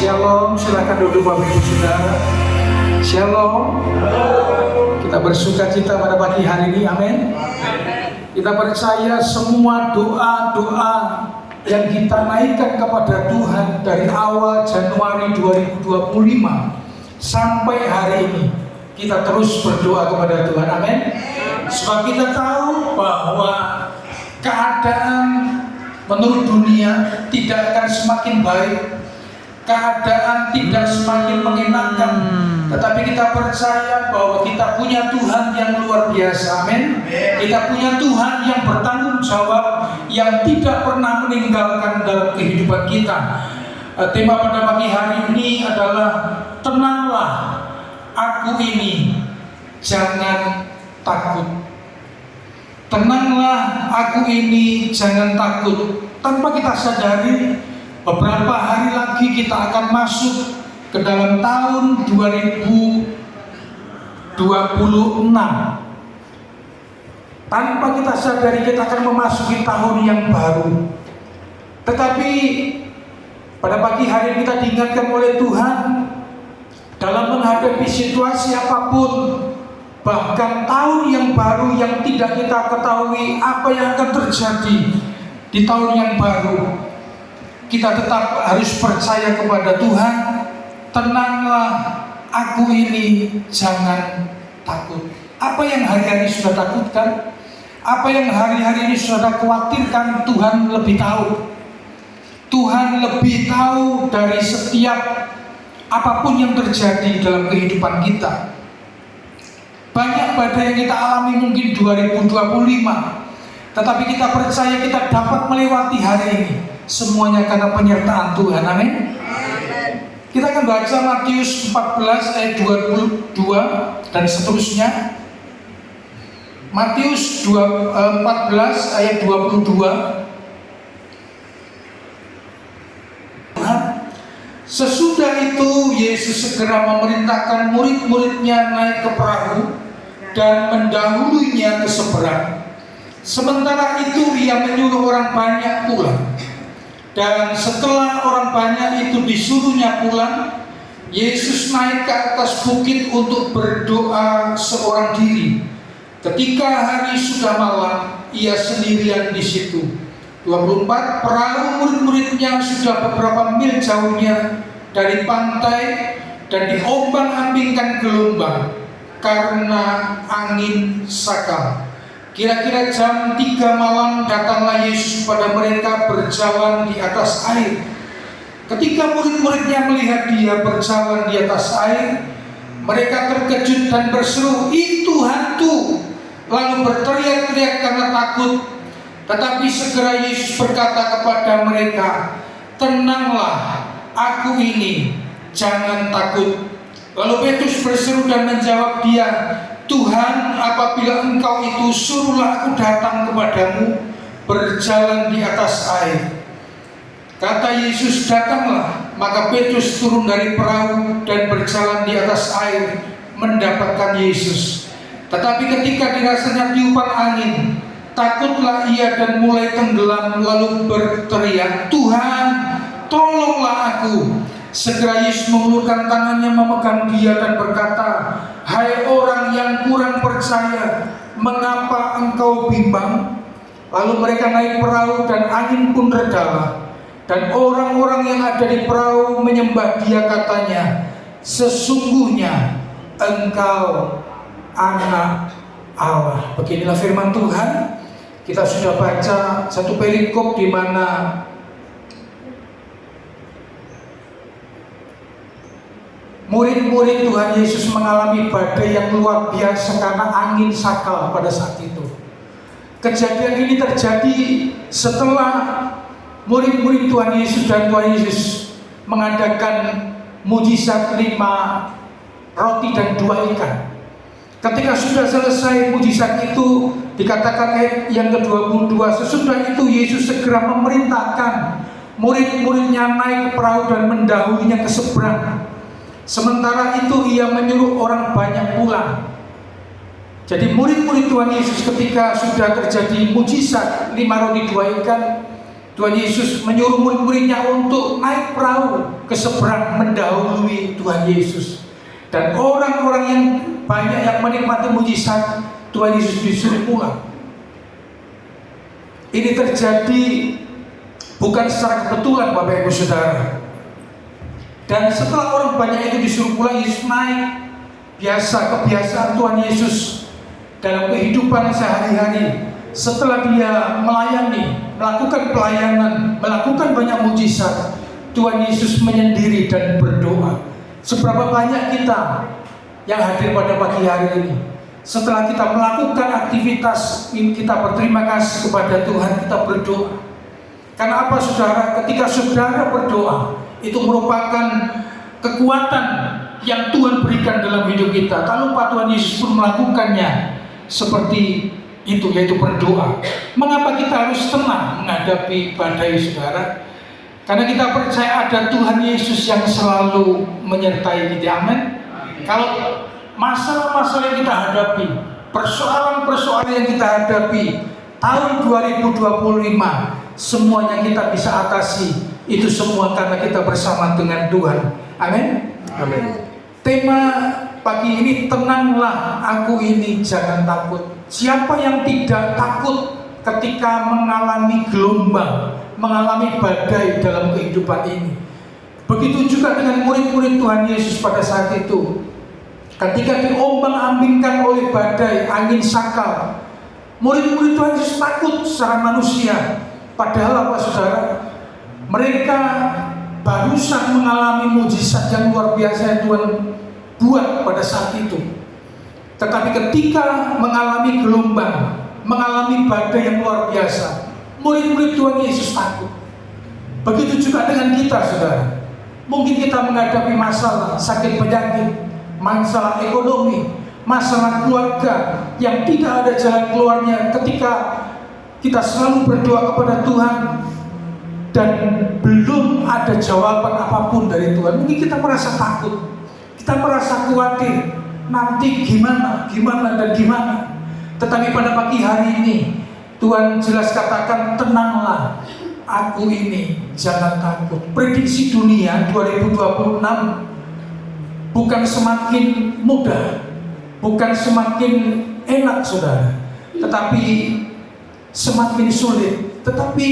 Shalom, silakan duduk Bapak Ibu Saudara. Shalom. Kita bersuka cita pada pagi hari ini, amin. Kita percaya semua doa-doa yang kita naikkan kepada Tuhan dari awal Januari 2025 sampai hari ini, kita terus berdoa kepada Tuhan, amin. Sebab kita tahu bahwa keadaan menurut dunia tidak akan semakin baik, keadaan tidak semakin mengenakan, tetapi kita percaya bahwa kita punya Tuhan yang luar biasa, amin. Kita punya Tuhan yang bertanggung jawab, yang tidak pernah meninggalkan dalam kehidupan kita. Tema pada pagi hari ini adalah tenanglah, aku ini, jangan takut. Tenanglah, aku ini, jangan takut. Tanpa kita sadari, beberapa hari lagi kita akan masuk ke dalam tahun 2026. Tanpa kita sadari kita akan memasuki tahun yang baru. Tetapi pada pagi hari ini kita diingatkan oleh Tuhan dalam menghadapi situasi apapun, bahkan tahun yang baru yang tidak kita ketahui apa yang akan terjadi di tahun yang baru, kita tetap harus percaya kepada Tuhan. Tenanglah, aku ini, jangan takut. Apa yang hari-hari sudah takutkan, apa yang hari-hari ini sudah khawatirkan, Tuhan lebih tahu. Tuhan lebih tahu dari setiap apapun yang terjadi dalam kehidupan kita. Banyak badai yang kita alami mungkin 2025, tetapi kita percaya kita dapat melewati hari ini semuanya karena penyertaan Tuhan, amin. Kita akan baca Matius 14 ayat 22 dan seterusnya. Matius 14 ayat 22. Sesudah itu Yesus segera memerintahkan murid-muridnya naik ke perahu dan mendahulunya ke seberang. Sementara itu ia menyuruh orang banyak pulang. Dan setelah orang banyak itu disuruhnya pulang, Yesus naik ke atas bukit untuk berdoa seorang diri. Ketika hari sudah malam, ia sendirian di situ. 24. Perahu murid-muridnya sudah beberapa mil jauhnya dari pantai dan diombang-ambingkan gelombang karena angin sakal. Kira-kira jam 3 malam datanglah Yesus kepada mereka berjalan di atas air. Ketika murid-muridnya melihat dia berjalan di atas air, mereka terkejut dan berseru, "Itu hantu!" Lalu berteriak-teriak karena takut. Tetapi segera Yesus berkata kepada mereka, "Tenanglah, aku ini, jangan takut." Lalu Petrus berseru dan menjawab dia, "Tuhan, apabila Engkau itu, suruhlah aku datang kepadamu berjalan di atas air." Kata Yesus, "Datanglah." Maka Petrus turun dari perahu dan berjalan di atas air mendapatkan Yesus. Tetapi ketika dirasanya tiupan angin, takutlah ia dan mulai tenggelam, lalu berteriak, "Tuhan, tolonglah aku." Segera Yesus mengulurkan tangannya memegang dia dan berkata, "Hai orang yang kurang percaya, mengapa engkau bimbang?" Lalu mereka naik perahu dan angin pun redalah. Dan orang-orang yang ada di perahu menyembah dia, katanya, "Sesungguhnya engkau anak Allah." Beginilah firman Tuhan. Kita sudah baca satu perikop di mana murid-murid Tuhan Yesus mengalami badai yang luar biasa karena angin sakal pada saat itu. Kejadian ini terjadi setelah murid-murid Tuhan Yesus dan Tuhan Yesus mengadakan mujizat 5 roti dan 2 ikan. Ketika sudah selesai mujizat itu, dikatakan ayat yang ke-22, sesudah itu Yesus segera memerintahkan murid-muridnya naik ke perahu dan mendahulunya ke seberang. Sementara itu ia menyuruh orang banyak pulang. Jadi murid-murid Tuhan Yesus ketika sudah terjadi mujizat 5 roti 2 ikan, Tuhan Yesus menyuruh murid-muridnya untuk naik perahu ke seberang mendahului Tuhan Yesus. Dan orang-orang yang banyak yang menikmati mujizat, Tuhan Yesus disuruh pulang. Ini terjadi bukan secara kebetulan, Bapak Ibu Saudara. Dan setelah orang banyak itu disuruh pulang, Yesus naik. Kebiasaan Tuhan Yesus dalam kehidupan sehari-hari, setelah dia melayani, melakukan pelayanan, melakukan banyak mujizat, Tuhan Yesus menyendiri dan berdoa. Seberapa banyak kita yang hadir pada pagi hari ini, setelah kita melakukan aktivitas ini, kita berterima kasih kepada Tuhan, kita berdoa. Karena apa, saudara? Ketika saudara berdoa, itu merupakan kekuatan yang Tuhan berikan dalam hidup kita. Tak lupa Tuhan Yesus pun melakukannya seperti itu, yaitu berdoa. Mengapa kita harus tenang menghadapi badai, saudara? Karena kita percaya ada Tuhan Yesus yang selalu menyertai kita. Amin. Kalau masalah-masalah yang kita hadapi, persoalan-persoalan yang kita hadapi tahun 2025, semuanya kita bisa atasi. Itu semua karena kita bersama dengan Tuhan. Amin. Amin. Tema pagi ini, tenanglah aku ini, jangan takut. Siapa yang tidak takut ketika mengalami gelombang, mengalami badai dalam kehidupan ini? Begitu juga dengan murid-murid Tuhan Yesus pada saat itu. Ketika diombang-ambingkan oleh badai, angin sakal, murid-murid Tuhan Yesus takut secara manusia. Padahal apa, saudara? Mereka barusan mengalami mujizat yang luar biasa yang Tuhan buat pada saat itu. Tetapi ketika mengalami gelombang, mengalami badai yang luar biasa, murid-murid Tuhan Yesus takut. Begitu juga dengan kita, saudara. Mungkin kita menghadapi masalah, sakit penyakit, masalah ekonomi, masalah keluarga yang tidak ada jalan keluarnya. Ketika kita selalu berdoa kepada Tuhan dan belum ada jawaban apapun dari Tuhan, mungkin kita merasa takut, kita merasa khawatir, nanti gimana dan gimana. Tetapi pada pagi hari ini Tuhan jelas katakan, tenanglah aku ini, jangan takut. Prediksi dunia 2026 bukan semakin mudah, bukan semakin enak, saudara, tetapi semakin sulit. Tetapi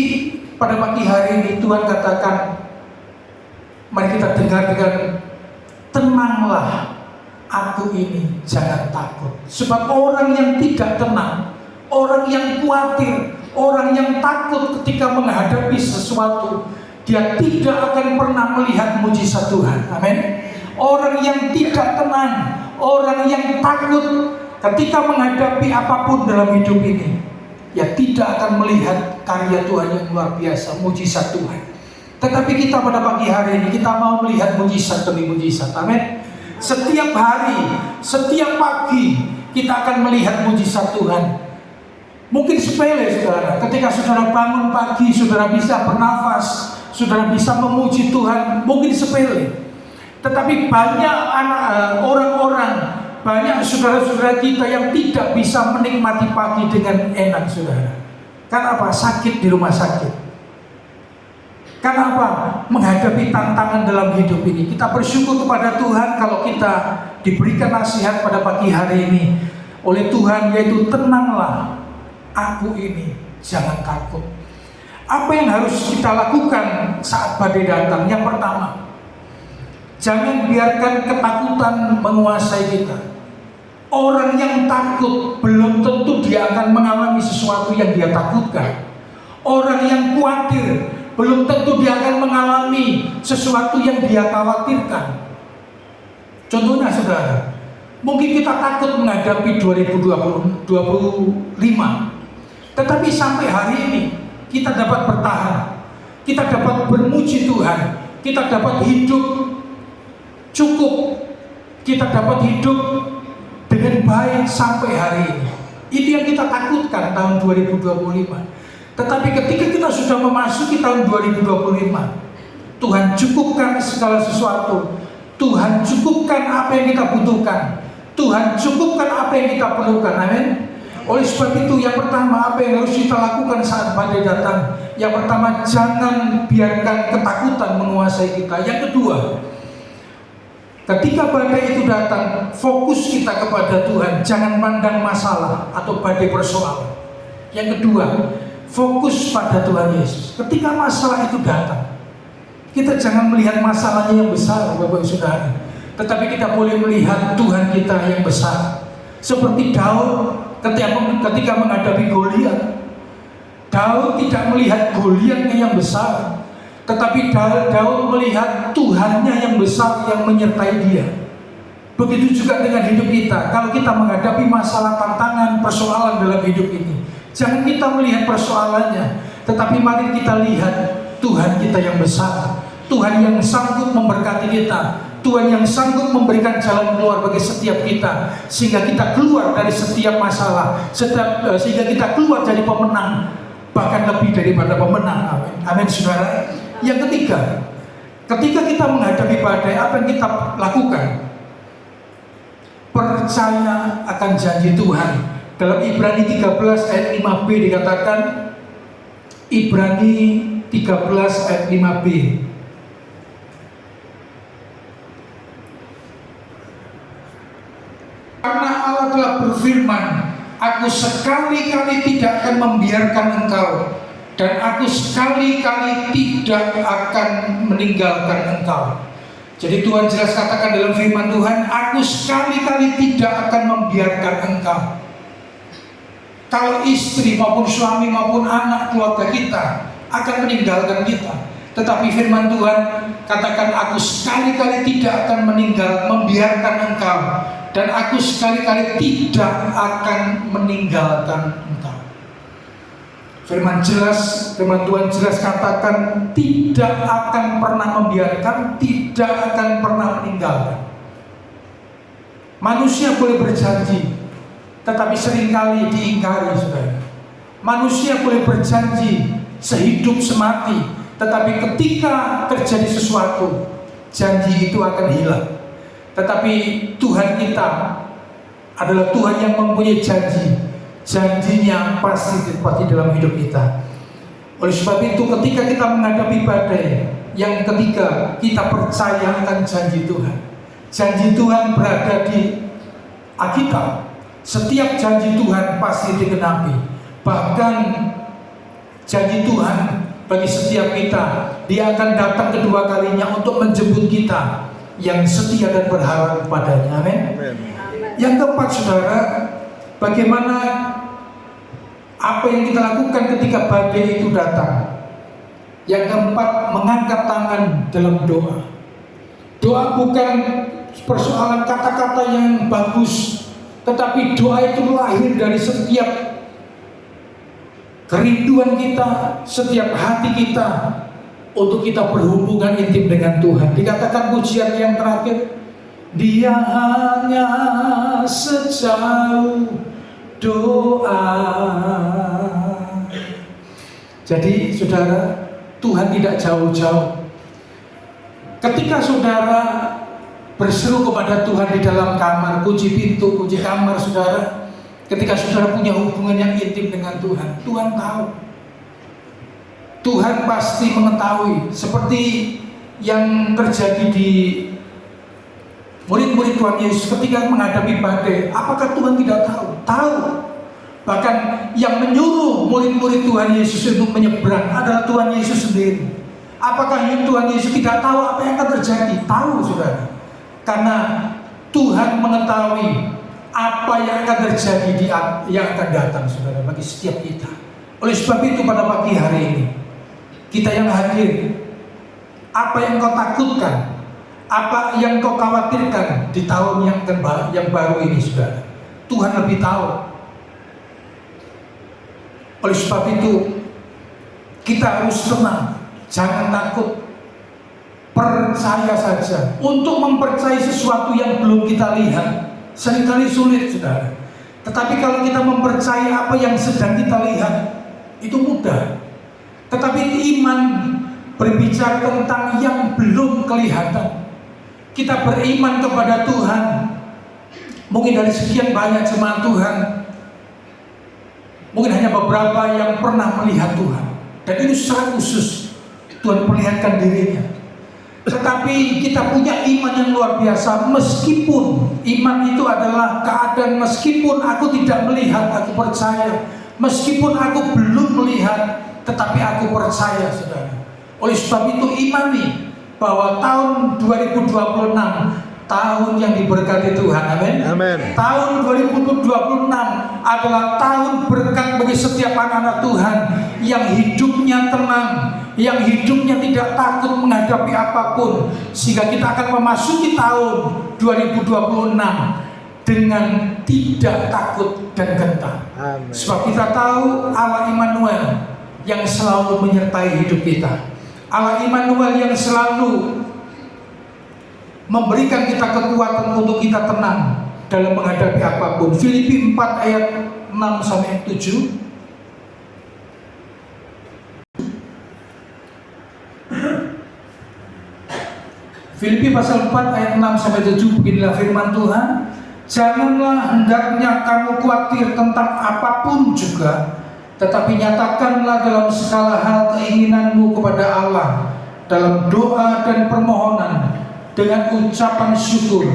pada pagi hari ini Tuhan katakan, mari kita dengarkan, tenanglah aku ini, jangan takut. Sebab orang yang tidak tenang, orang yang khawatir, orang yang takut ketika menghadapi sesuatu, dia tidak akan pernah melihat mujizat Tuhan. Amin. Orang yang tidak tenang, orang yang takut ketika menghadapi apapun dalam hidup ini, ya tidak akan melihat karya Tuhan yang luar biasa, mujizat Tuhan. Tetapi kita pada pagi hari ini, kita mau melihat mujizat demi mujizat. Amin. Setiap hari, setiap pagi kita akan melihat mujizat Tuhan. Mungkin sepele, saudara. Ketika saudara bangun pagi, saudara bisa bernafas, saudara bisa memuji Tuhan, mungkin sepele. Tetapi banyak orang-orang, banyak saudara-saudara kita yang tidak bisa menikmati pagi dengan enak, saudara. Karena apa? Sakit di rumah sakit. Karena apa? Menghadapi tantangan dalam hidup ini. Kita bersyukur kepada Tuhan kalau kita diberikan nasihat pada pagi hari ini oleh Tuhan, yaitu tenanglah aku ini, jangan takut. Apa yang harus kita lakukan saat badai datang? Yang pertama, jangan biarkan ketakutan menguasai kita. Orang yang takut belum tentu dia akan mengalami sesuatu yang dia takutkan. Orang yang khawatir belum tentu dia akan mengalami sesuatu yang dia khawatirkan. Contohnya, saudara, mungkin kita takut menghadapi 2025, tetapi sampai hari ini kita dapat bertahan, kita dapat bermuji Tuhan, kita dapat hidup cukup, kita dapat hidup dengan baik sampai hari ini. Itu yang kita takutkan tahun 2025. Tetapi ketika kita sudah memasuki tahun 2025, Tuhan cukupkan segala sesuatu. Tuhan cukupkan apa yang kita butuhkan. Tuhan cukupkan apa yang kita perlukan. Amin. Oleh sebab itu, yang pertama, apa yang harus kita lakukan saat badai datang? Yang pertama, jangan biarkan ketakutan menguasai kita. Yang kedua, ketika badai itu datang, fokus kita kepada Tuhan. Jangan pandang masalah atau badai persoalan. Yang kedua, fokus pada Tuhan Yesus. Ketika masalah itu datang, kita jangan melihat masalahnya yang besar, Bapak Saudara, tetapi kita boleh melihat Tuhan kita yang besar. Seperti Daud ketika menghadapi Goliat, Daud tidak melihat Goliatnya yang besar, tetapi Daud melihat Tuhannya yang besar yang menyertai dia. Begitu juga dengan hidup kita. Kalau kita menghadapi masalah, tantangan, persoalan dalam hidup ini, jangan kita melihat persoalannya, tetapi mari kita lihat Tuhan kita yang besar, Tuhan yang sanggup memberkati kita, Tuhan yang sanggup memberikan jalan keluar bagi setiap kita, sehingga kita keluar dari setiap masalah, sehingga kita keluar dari pemenang, bahkan lebih daripada pemenang. Amin. Amin, saudara. Yang ketiga, ketika kita menghadapi badai, apa yang kita lakukan? Percaya akan janji Tuhan. Dalam Ibrani 13 ayat 5b dikatakan, Ibrani 13 ayat 5b, karena Allah telah berfirman, aku sekali-kali tidak akan membiarkan engkau, dan aku sekali-kali tidak akan meninggalkan engkau. Jadi Tuhan jelas katakan dalam firman Tuhan, aku sekali-kali tidak akan membiarkan engkau. Kalau istri maupun suami maupun anak keluarga kita akan meninggalkan kita, tetapi firman Tuhan katakan, aku sekali-kali tidak akan membiarkan engkau, dan aku sekali-kali tidak akan meninggalkan engkau. Firman Tuhan jelas katakan, tidak akan pernah membiarkan, tidak akan pernah meninggalkan. Manusia boleh berjanji, tetapi seringkali diingkari, saudara. Manusia boleh berjanji sehidup semati, tetapi ketika terjadi sesuatu, janji itu akan hilang. Tetapi Tuhan kita adalah Tuhan yang mempunyai janji. Janjinya pasti ditepati dalam hidup kita. Oleh sebab itu, ketika kita menghadapi badai, yang ketiga, kita percaya akan janji Tuhan. Janji Tuhan berada di Alkitab. Setiap janji Tuhan pasti digenapi. Bahkan janji Tuhan bagi setiap kita, Dia akan datang kedua kalinya untuk menjemput kita yang setia dan berharap kepadanya. Amin. Yang keempat, saudara, bagaimana apa yang kita lakukan ketika badai itu datang? Yang keempat, mengangkat tangan dalam doa. Doa bukan persoalan kata-kata yang bagus, tetapi doa itu lahir dari setiap kerinduan kita, setiap hati kita untuk kita berhubungan intim dengan Tuhan. Dikatakan pujian yang terakhir, Dia hanya sejauh doa. Jadi saudara, Tuhan tidak jauh-jauh. Ketika saudara berseru kepada Tuhan di dalam kamar, kunci pintu, kunci kamar saudara, ketika saudara punya hubungan yang intim dengan Tuhan, Tuhan tahu. Tuhan pasti mengetahui. Seperti yang terjadi di murid-murid Tuhan Yesus ketika menghadapi badai, apakah Tuhan tidak tahu? Tahu. Bahkan yang menyuruh murid-murid Tuhan Yesus untuk menyeberang adalah Tuhan Yesus sendiri. Apakah Tuhan Yesus tidak tahu apa yang akan terjadi? Tahu, saudara. Karena Tuhan mengetahui apa yang akan terjadi yang akan datang, saudara, bagi setiap kita. Oleh sebab itu pada pagi hari ini, kita yang hadir, apa yang kau takutkan, apa yang kau khawatirkan di tahun yang baru ini, saudara, Tuhan lebih tahu. Oleh sebab itu, kita harus tenang, jangan takut, percaya saja. Untuk mempercayai sesuatu yang belum kita lihat seringkali sulit, saudara. Tetapi kalau kita mempercayai apa yang sedang kita lihat, itu mudah. Tetapi iman berbicara tentang yang belum kelihatan. Kita beriman kepada Tuhan. Mungkin dari sekian banyak jemaat Tuhan Mungkin hanya beberapa yang pernah melihat Tuhan, dan itu secara khusus Tuhan perlihatkan dirinya. Tetapi kita punya iman yang luar biasa. Meskipun iman itu adalah keadaan, meskipun aku tidak melihat, aku percaya. Meskipun aku belum melihat, tetapi aku percaya, saudara. Oleh sebab itu imani bahwa tahun 2026 tahun yang diberkati Tuhan. Amin. Amin. Tahun 2026 adalah tahun berkat bagi setiap anak-anak Tuhan yang hidupnya tenang, yang hidupnya tidak takut menghadapi apapun, sehingga kita akan memasuki tahun 2026 dengan tidak takut dan gentar. Amin. Sebab kita tahu Allah Immanuel yang selalu menyertai hidup kita. Allah Immanuel yang selalu memberikan kita kekuatan untuk kita tenang dalam menghadapi apapun. Filipi 4 ayat 6 sampai 7. Filipi pasal 4 ayat 6 sampai 7, beginilah firman Tuhan. Janganlah hendaknya kamu khawatir tentang apapun juga, tetapi nyatakanlah dalam segala hal keinginanmu kepada Allah dalam doa dan permohonan dengan ucapan syukur.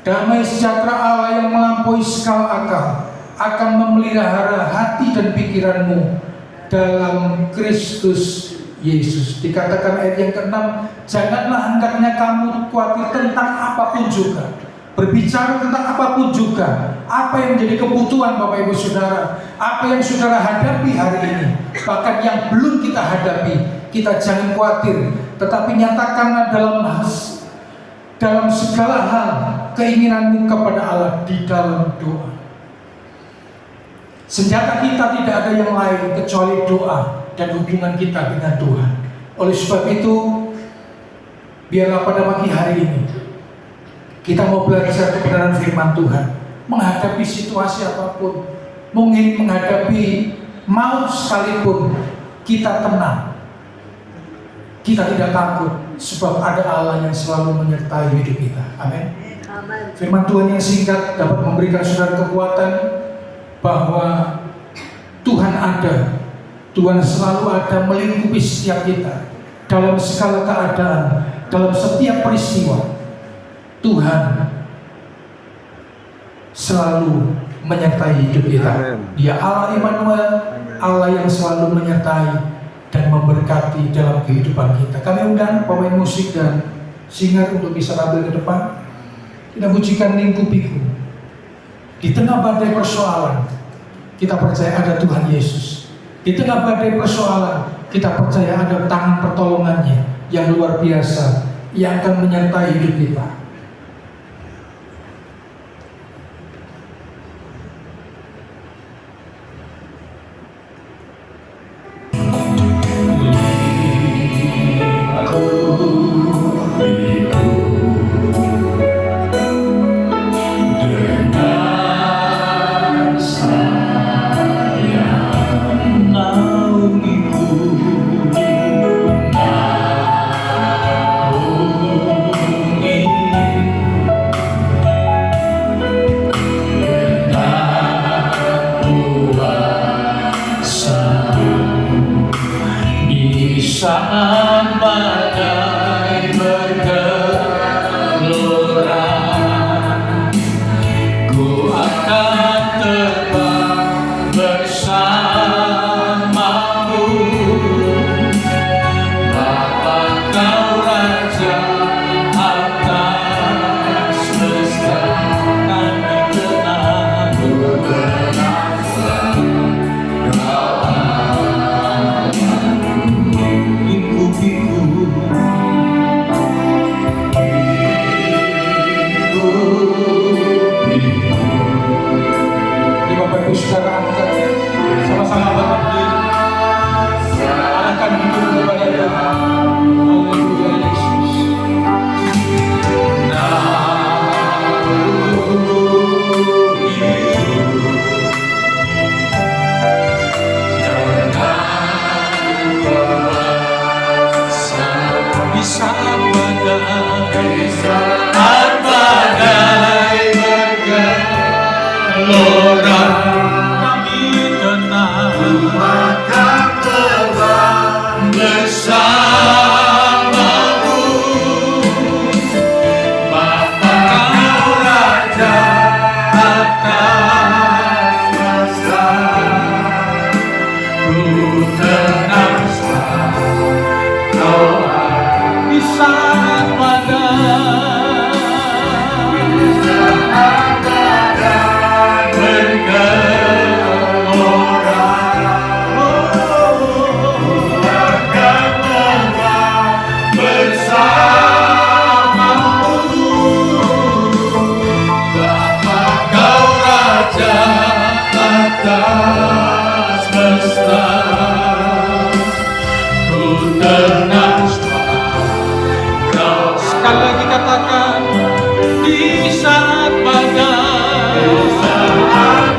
Damai sejahtera Allah yang melampaui segala akal akan memelihara hati dan pikiranmu dalam Kristus Yesus. Dikatakan ayat yang ke-6, janganlah hendaknya kamu khawatir tentang apapun juga. Berbicara tentang apapun juga, apa yang menjadi kebutuhan Bapak Ibu Saudara, apa yang saudara hadapi hari ini, bahkan yang belum kita hadapi, kita jangan khawatir, tetapi nyatakanlah dalam segala hal keinginanmu kepada Allah di dalam doa. Senjata kita tidak ada yang lain kecuali doa dan hubungan kita dengan Tuhan. Oleh sebab itu, biarlah pada pagi hari ini kita mau belajar kebenaran firman Tuhan, menghadapi situasi apapun, mungkin menghadapi maut sekalipun, kita tenang, kita tidak takut, sebab ada Allah yang selalu menyertai hidup kita. Amin. Firman Tuhan yang singkat dapat memberikan saudara kekuatan bahwa Tuhan ada, Tuhan selalu ada melingkupi setiap kita dalam segala keadaan, dalam setiap peristiwa. Tuhan selalu menyertai hidup kita. Dia Allah Immanuel, Allah yang selalu menyertai dan memberkati dalam kehidupan kita. Kami undang pemain musik dan singer untuk bisa tampil ke depan. Kita pujikan Lingkupiku. Di tengah badai persoalan, kita percaya ada Tuhan Yesus. Di tengah badai persoalan, kita percaya ada tangan pertolongannya yang luar biasa yang akan menyertai hidup kita. Saat badai bergelora, ku akan terbang bersamamu. Bapa kau Raja atas semesta, kami tenang bernafas. Saudara angkat sama-sama berbakti, arahkan hidup kepada Tuhan. Haleluya Yesus. Di saat badai bergelora, kami tenang. katakan di saat badai bergelora,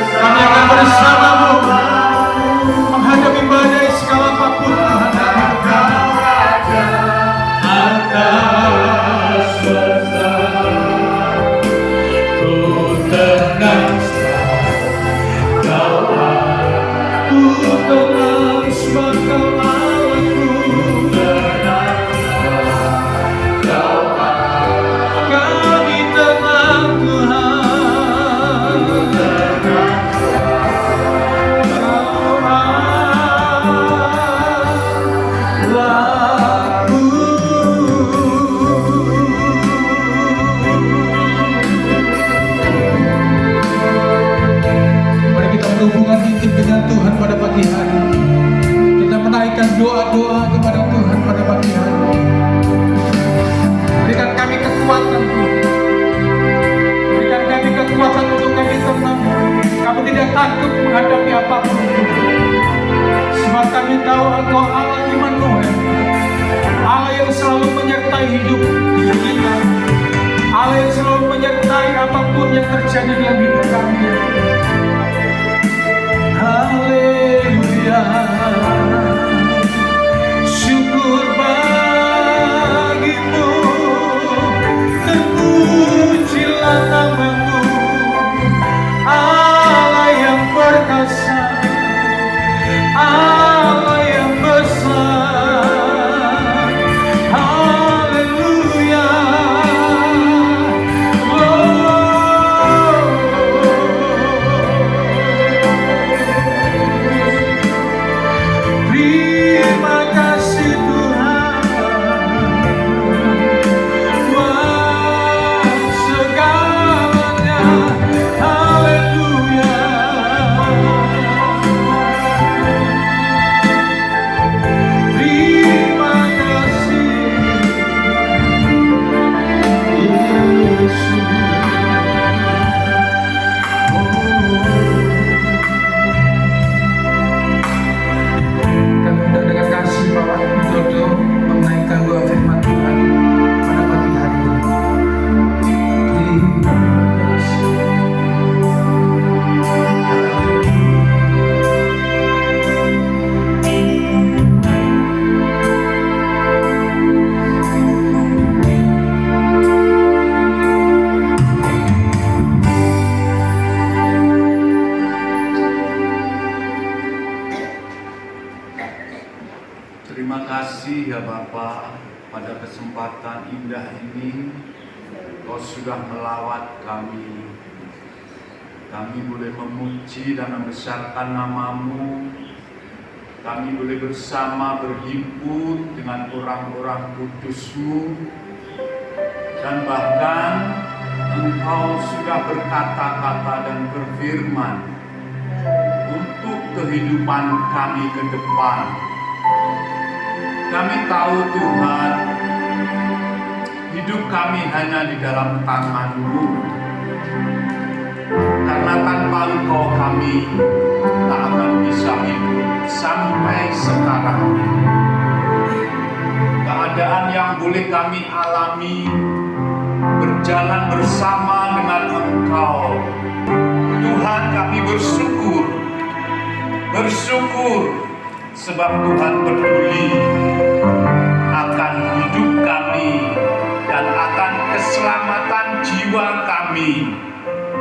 kami akan bersamamu menghadapi badai segala apapun Tuhan dalam hidup kami. Atas semesta ku tenang, kau aku tenang sebab kau Allahku, tenang kau kami tenang Tuhan, tenang kau Allahku. Mari kita berhubungan intim dengan Tuhan pada pagi hari. Kita menaikkan doa-doa kepada Tuhan pada pagi hari. Berikan kami kekuatan Tuhan. Berikan kami kekuatan untuk kami tenang. Kami tidak takut menghadapi apapun Tuhan. Sebab kami tahu Engkau Allah Immanuel, Allah yang selalu menyertai hidup kita, Allah yang selalu menyertai apapun yang terjadi dalam hidup kami. Haleluya, syukur bagimu, terpujilah namamu, Allah yang perkasa, Allah yang besar. Haleluya, terima kasih Tuhan. Wah, segalanya. Haleluya, terima kasih Yesus. Kami undang dengan kasih Bapak Widodo menaikkan doa firman Tuhan pada pagi hari ini. Terima kasih. Terima kasih ya Bapa, pada kesempatan indah ini Kau sudah melawat kami. Kami boleh memuji dan membesarkan nama-Mu. Kami boleh bersama berhimpun dengan orang-orang kudus-Mu. Dan bahkan Engkau sudah berkata-kata dan berfirman untuk kehidupan kami ke depan. Kami tahu Tuhan, hidup kami hanya di dalam tangan-Mu. Karena tanpa Engkau kami tak akan bisa hidup sampai sekarang. Keadaan yang boleh kami alami, berjalan bersama dengan Engkau. Tuhan, kami bersyukur sebab Tuhan peduli akan hidup kami dan akan keselamatan jiwa kami,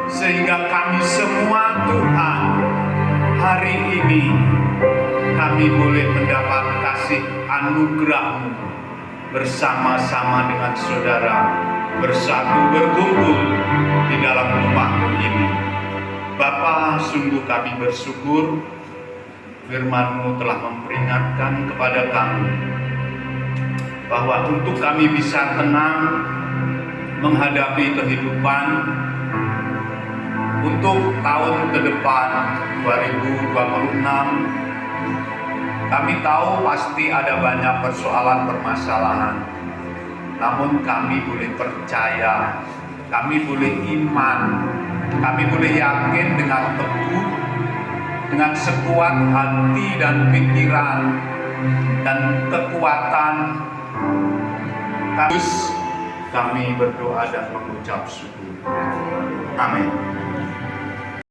sehingga kami semua Tuhan hari ini kami boleh mendapat kasih anugerah-Mu bersama-sama dengan saudara bersatu berkumpul di dalam rumah-Mu ini. Bapa, sungguh kami bersyukur firman-Mu telah memperingatkan kepada kami bahwa untuk kami bisa tenang menghadapi kehidupan untuk tahun ke depan 2026, kami tahu pasti ada banyak persoalan permasalahan, namun kami boleh percaya, kami boleh iman kami boleh yakin dengan teguh, dengan sekuat hati dan pikiran dan kekuatan kami berdoa dan mengucap syukur. Amin.